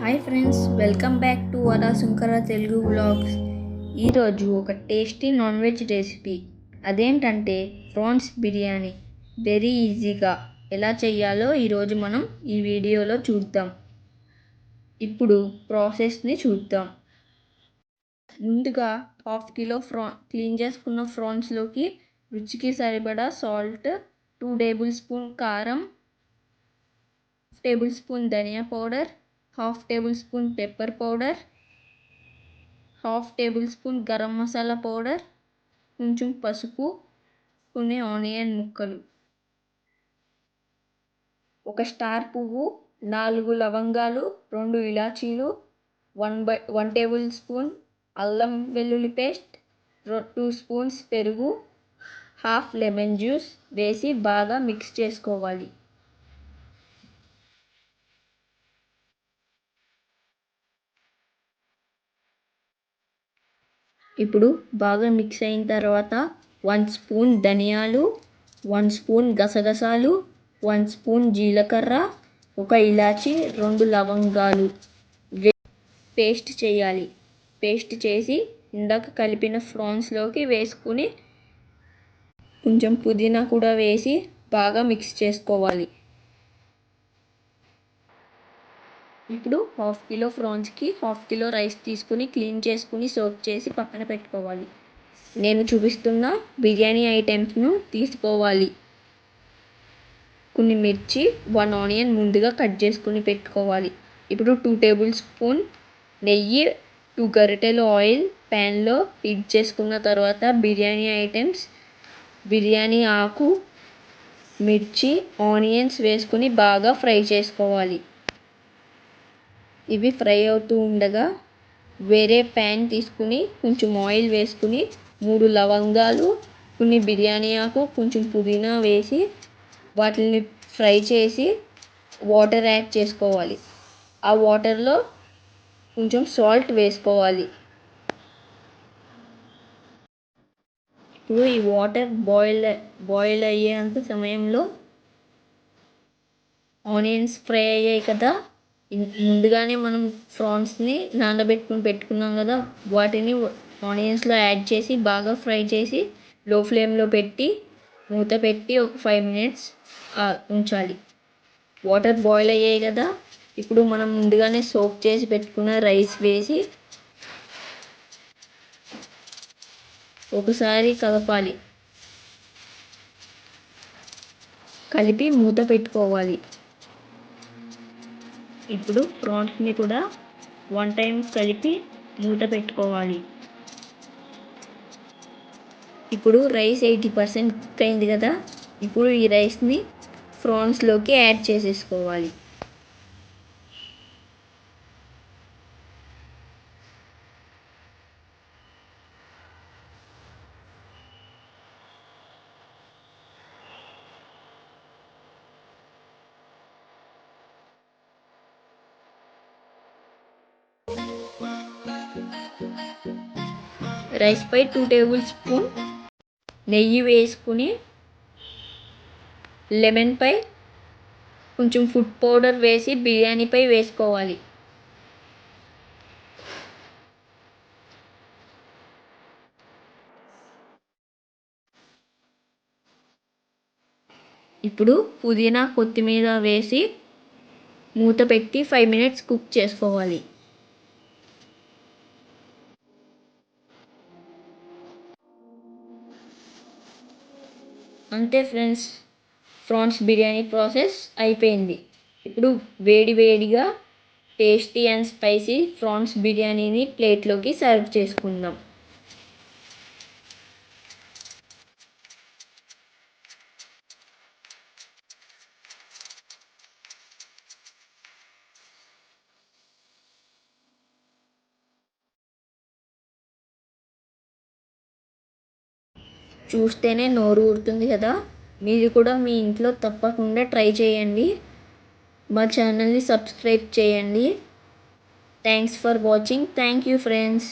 Hi friends, welcome back to Vara Sunkara Telugu vlogs. ఈరోజు ఒక tasty non veg recipe, అదేంటంటే prawns biryani. Very ఈజీగా ఎలా చేయాలో ఈరోజు మనం ఈ వీడియోలో చూద్దాం. ఇప్పుడు ప్రాసెస్ని చూద్దాం. ముందుగా హాఫ్ కిలో క్లీన్ చేసుకున్న ప్రాన్స్లోకి రుచికి సరిపడా సాల్ట్, 2 టేబుల్ స్పూన్ కారం, టేబుల్ స్పూన్ ధనియా powder, half tablespoon pepper powder, half tablespoon garam masala powder, కొంచెం పసుపు, కొన్ని ఆనియన్ ముక్కలు, ఒక స్టార్ పువ్వు, 4 లవంగాలు, 2 ఇలాచీలు, 1 టేబుల్ స్పూన్ అల్లం వెల్లుల్లి పేస్ట్, 2 స్పూన్స్ పెరుగు, హాఫ్ లెమన్ జ్యూస్ వేసి బాగా మిక్స్ చేసుకోవాలి. ఇప్పుడు బాగా మిక్స్ అయిన తర్వాత 1 స్పూన్ ధనియాలు, 1 స్పూన్ గసగసాలు, 1 స్పూన్ జీలకర్ర, ఒక ఇలాచి, 2 లవంగాలు పేస్ట్ చేయాలి. పేస్ట్ చేసి ఇందాక కలిపిన ప్రాన్స్లోకి వేసుకుని కొంచెం పుదీనా కూడా వేసి బాగా మిక్స్ చేసుకోవాలి. ఇప్పుడు హాఫ్ కిలో ప్రాన్స్కి హాఫ్ కిలో రైస్ తీసుకుని క్లీన్ చేసుకుని సోక్ చేసి పక్కన పెట్టుకోవాలి. నేను చూపిస్తున్న బిర్యానీ ఐటమ్స్ను తీసుకోవాలి. కొన్ని మిర్చి, 1 ఆనియన్ ముందుగా కట్ చేసుకుని పెట్టుకోవాలి. ఇప్పుడు 2 టేబుల్ స్పూన్ నెయ్యి, 2 గరిటెలు ఆయిల్ ప్యాన్లో హీట్ చేసుకున్న తర్వాత బిర్యానీ ఐటమ్స్, బిర్యానీ ఆకు, మిర్చి, ఆనియన్స్ వేసుకుని బాగా ఫ్రై చేసుకోవాలి. ఇవి ఫ్రై అవుతూ ఉండగా వేరే ప్యాన్ తీసుకుని కొంచెం ఆయిల్ వేసుకుని 3 లవంగాలు, కొన్ని బిర్యానీ ఆకు, కొంచెం పుదీనా వేసి వాటిని ఫ్రై చేసి వాటర్ యాడ్ చేసుకోవాలి. ఆ వాటర్లో కొంచెం సాల్ట్ వేసుకోవాలి. ఇప్పుడు ఈ వాటర్ బాయిల్ అయ్యేంత సమయంలో ఆనియన్స్ ఫ్రై అయ్యాయి కదా, ముందుగానే మనం ప్రాన్స్ని పెట్టుకున్నాం కదా, వాటిని ఆనియన్స్లో యాడ్ చేసి బాగా ఫ్రై చేసి లో ఫ్లేమ్లో పెట్టి మూత పెట్టి ఒక 5 మినిట్స్ ఉంచాలి. వాటర్ బాయిల్ అయ్యాయి కదా, ఇప్పుడు మనం ముందుగానే సోక్ చేసి పెట్టుకున్న రైస్ వేసి ఒకసారి కలపాలి. కలిపి మూత పెట్టుకోవాలి. ఇప్పుడు ప్రాన్స్ని కూడా 1 టైం కలిపి మూత పెట్టుకోవాలి. ఇప్పుడు రైస్ 80% కుక్ అయింది కదా, ఇప్పుడు ఈ రైస్ని ప్రాన్స్లోకి యాడ్ చేసేసుకోవాలి. రైస్పై 2 టేబుల్ స్పూన్ నెయ్యి వేసుకుని లెమన్పై కొంచెం ఫుడ్ పౌడర్ వేసి బిర్యానీపై వేసుకోవాలి. ఇప్పుడు పుదీనా, కొత్తిమీర వేసి మూత పెట్టి 5 మినిట్స్ కుక్ చేసుకోవాలి. అంతే ఫ్రెండ్స్, ప్రాన్స్ బిర్యానీ ప్రాసెస్ అయిపోయింది. ఇప్పుడు వేడిగా టేస్టీ అండ్ స్పైసీ ప్రాన్స్ బిర్యానీని ప్లేట్లోకి సర్వ్ చేసుకుందాం. చూస్తేనే నోరు ఊరుతుంది కదా, మీరు కూడా మీ ఇంట్లో తప్పకుండా ట్రై చేయండి. మా ఛానల్ని సబ్స్క్రైబ్ చేయండి. Thanks for watching. Thank you friends.